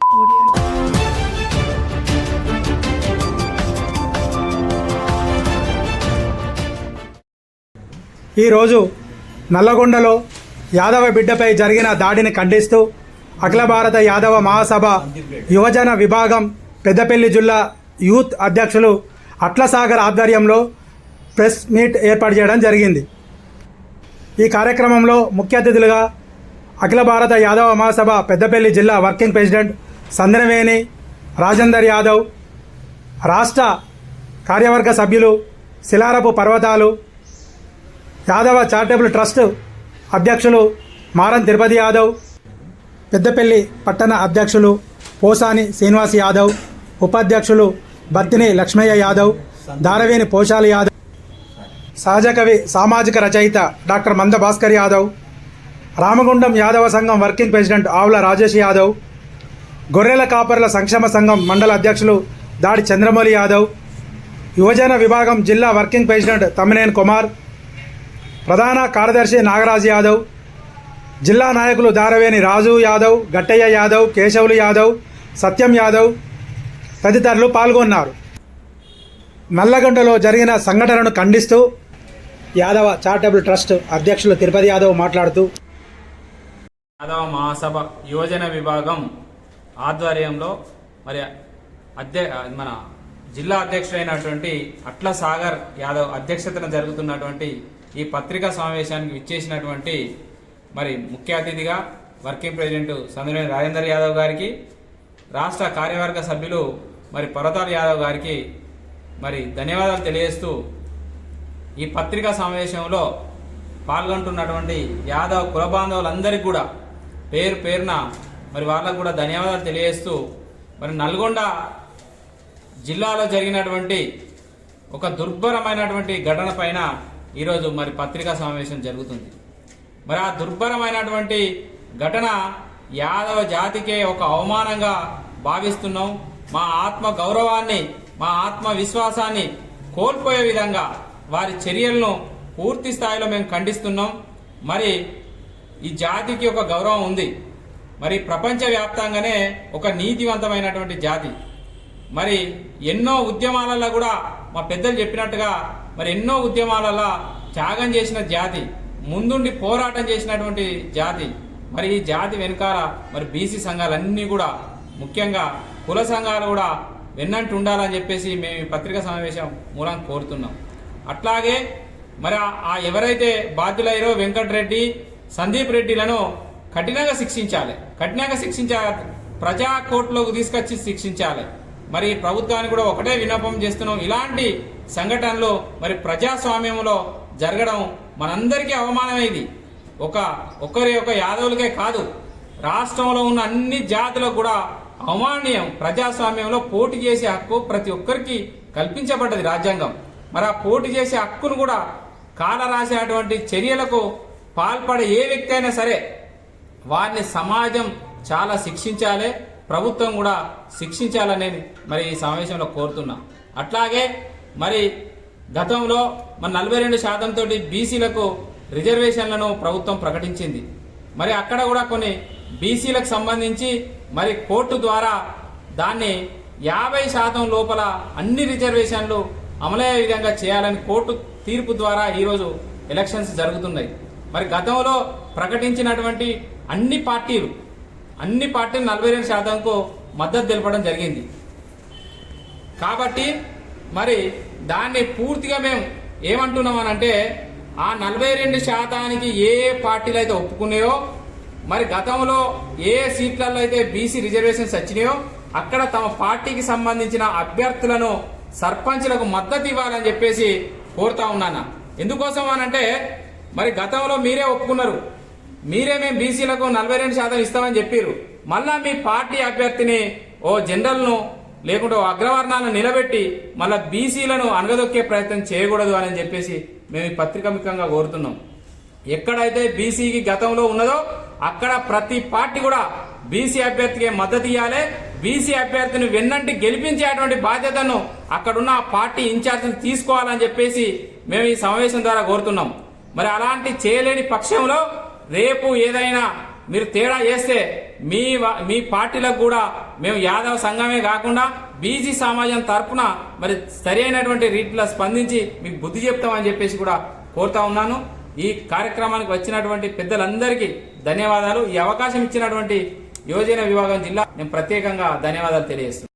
ఈరోజు నల్లగొండలో యాదవ బిడ్డపై జరిగిన దాడిని ఖండిస్తూ అఖిల భారత యాదవ మహాసభ యువజన విభాగం పెద్దపల్లి జిల్లా యూత్ అధ్యక్షులు అట్లసాగర్ ఆధ్వర్యంలో ప్రెస్ మీట్ ఏర్పాటు చేయడం జరిగింది. ఈ కార్యక్రమంలో ముఖ్య అతిథులుగా అఖిల భారత యాదవ మహాసభ పెద్దపల్లి జిల్లా వర్కింగ్ ప్రెసిడెంట్ సందనవేణి రాజేందర్ యాదవ్, రాష్ట్ర కార్యవర్గ సభ్యులు శిలారపు పర్వతాలు, యాదవ చారిటబుల్ ట్రస్ట్ అధ్యక్షులు మారం తిరుపతి యాదవ్, పెద్దపల్లి పట్టణ అధ్యక్షులు పోసాని శ్రీనివాస్ యాదవ్, ఉపాధ్యక్షులు బత్తిని లక్ష్మయ్య యాదవ్, దారవేణి పోషాలి యాదవ్, సహజ కవి సామాజిక రచయిత డాక్టర్ మంద భాస్కర్ యాదవ్, రామగుండం యాదవ సంఘం వర్కింగ్ ప్రెసిడెంట్ ఆవుల రాజేష్ యాదవ్, గొర్రెల కాపర్ల సంక్షేమ సంఘం మండల అధ్యక్షులు దాడి చంద్రమౌళి యాదవ్, యువజన విభాగం జిల్లా వర్కింగ్ ప్రెసిడెంట్ తమ్మినేని కుమార్, ప్రధాన కార్యదర్శి నాగరాజు యాదవ్, జిల్లా నాయకులు దారవేణి రాజు యాదవ్, గట్టయ్య యాదవ్, కేశవులు యాదవ్, సత్యం యాదవ్ తదితరులు పాల్గొన్నారు. నల్లగొండలో జరిగిన సంఘటనను ఖండిస్తూ యాదవ చారిటబుల్ ట్రస్ట్ అధ్యక్షులు తిరుపతి యాదవ్ మాట్లాడుతూ, యాదవ మహాసభ యువజన విభాగం ఆధ్వర్యంలో మరి మన జిల్లా అధ్యక్షుడైనటువంటి అట్లసాగర్ యాదవ్ అధ్యక్షతన జరుగుతున్నటువంటి ఈ పత్రికా సమావేశానికి విచ్చేసినటువంటి మరి ముఖ్య అతిథిగా వర్కింగ్ ప్రెసిడెంట్ సందనవేణి రాజేందర్ యాదవ్ గారికి, రాష్ట్ర కార్యవర్గ సభ్యులు మరి పర్వతాల యాదవ్ గారికి మరి ధన్యవాదాలు తెలియజేస్తూ ఈ పత్రికా సమావేశంలో పాల్గొంటున్నటువంటి యాదవ్ కుల బాంధవులందరికీ కూడా పేరు పేరున మరి వాళ్ళకు కూడా ధన్యవాదాలు తెలియజేస్తూ మరి నల్గొండ జిల్లాలో జరిగినటువంటి ఒక దుర్భరమైనటువంటి ఘటన పైన ఈరోజు మరి పత్రికా సమావేశం జరుగుతుంది. మరి ఆ దుర్భరమైనటువంటి ఘటన యాదవ జాతికే ఒక అవమానంగా భావిస్తున్నాం. మా ఆత్మ గౌరవాన్ని, మా ఆత్మ విశ్వాసాన్ని కోల్పోయే విధంగా వారి చర్యలను పూర్తి స్థాయిలో మేము ఖండిస్తున్నాం. మరి ఈ జాతికి ఒక గౌరవం ఉంది. మరి ప్రపంచవ్యాప్తంగానే ఒక నీతివంతమైనటువంటి జాతి. మరి ఎన్నో ఉద్యమాలలో కూడా మా పెద్దలు చెప్పినట్టుగా మరి ఎన్నో ఉద్యమాలలో త్యాగం చేసిన జాతి, ముందుండి పోరాటం చేసినటువంటి జాతి. మరి ఈ జాతి వెనుకాల మరి బీసీ సంఘాలన్నీ కూడా, ముఖ్యంగా కుల సంఘాలు కూడా వెన్నంటి ఉండాలని చెప్పేసి మేము ఈ పత్రికా సమావేశం మూలంగా కోరుతున్నాం. అట్లాగే మరి ఆ ఎవరైతే బాధ్యులయ్యారో వెంకటరెడ్డి, సందీప్ రెడ్డిలను కఠినంగా శిక్షించాలి. ప్రజా కోర్టులోకి తీసుకొచ్చి శిక్షించాలి. మరి ప్రభుత్వానికి కూడా ఒకటే విన్నపం చేస్తున్నాం, ఇలాంటి సంఘటనలు మరి ప్రజాస్వామ్యంలో జరగడం మనందరికీ అవమానమైంది. ఒకరి యాదవులకే కాదు, రాష్ట్రంలో ఉన్న అన్ని జాతులకు కూడా అవమానీయం. ప్రజాస్వామ్యంలో పోటీ చేసే హక్కు ప్రతి ఒక్కరికి కల్పించబడ్డది రాజ్యాంగం. మరి ఆ పోటీ చేసే హక్కును కూడా కాలరాసేటువంటి చర్యలకు పాల్పడే ఏ వ్యక్తి అయినా సరే వారిని సమాజం చాలా శిక్షించాలి, ప్రభుత్వం కూడా శిక్షించాలని మరి ఈ సమావేశంలో కోరుతున్నాం. అట్లాగే మరి గతంలో మన 42% తోటి బీసీలకు రిజర్వేషన్లను ప్రభుత్వం ప్రకటించింది. మరి అక్కడ కూడా కొన్ని బీసీలకు సంబంధించి మరి కోర్టు ద్వారా దాన్ని 50% లోపల అన్ని రిజర్వేషన్లు అమలయ్యే విధంగా చేయాలని కోర్టు తీర్పు ద్వారా ఈరోజు ఎలక్షన్స్ జరుగుతున్నాయి. మరి గతంలో ప్రకటించినటువంటి అన్ని పార్టీలు 42%కు మద్దతు తెలపడం జరిగింది. కాబట్టి మరి దాన్ని పూర్తిగా మేము ఏమంటున్నామనంటే, ఆ 42%కి ఏ పార్టీలు అయితే ఒప్పుకున్నాయో, మరి గతంలో ఏ సీట్లలో అయితే బీసీ రిజర్వేషన్స్ వచ్చినాయో అక్కడ తమ పార్టీకి సంబంధించిన అభ్యర్థులను సర్పంచ్లకు మద్దతు ఇవ్వాలని చెప్పేసి కోరుతా ఉన్నాను. ఎందుకోసం అనంటే, మరి గతంలో మీరే ఒప్పుకున్నారు, మీరే మేము బీసీలకు 42% ఇస్తామని చెప్పారు. మళ్ళా మీ పార్టీ అభ్యర్థిని ఓ జనరల్ను లేకుంటే ఓ అగ్రవర్ణాలను నిలబెట్టి మళ్ళా బీసీలను అనగదొక్కే ప్రయత్నం చేయకూడదు అని చెప్పేసి మేము ఈ పత్రికాముఖంగా కోరుతున్నాం. ఎక్కడైతే బీసీకి గతంలో ఉన్నదో అక్కడ ప్రతి పార్టీ కూడా బీసీ అభ్యర్థికి మద్దతు ఇవ్వాలి. బీసీ అభ్యర్థిని వెన్నంటి గెలిపించేటువంటి బాధ్యతను అక్కడున్న పార్టీ ఇన్ఛార్జిని తీసుకోవాలని చెప్పేసి మేము ఈ సమావేశం ద్వారా కోరుతున్నాం. మరి అలాంటి చేయలేని పక్షంలో రేపు ఏదైనా మీరు తేడా చేస్తే మీ పార్టీలకు కూడా మేము యాదవ సంఘమే కాకుండా బీసీ సమాజం తరఫున మరి సరైనటువంటి రీతిలో స్పందించి మీకు బుద్ధి చెప్తామని చెప్పేసి కూడా కోరుతా ఉన్నాను. ఈ కార్యక్రమానికి వచ్చినటువంటి పెద్దలందరికీ ధన్యవాదాలు. ఈ అవకాశం ఇచ్చినటువంటి యువజన విభాగం జిల్లా నేను ప్రత్యేకంగా ధన్యవాదాలు తెలియజేస్తున్నాను.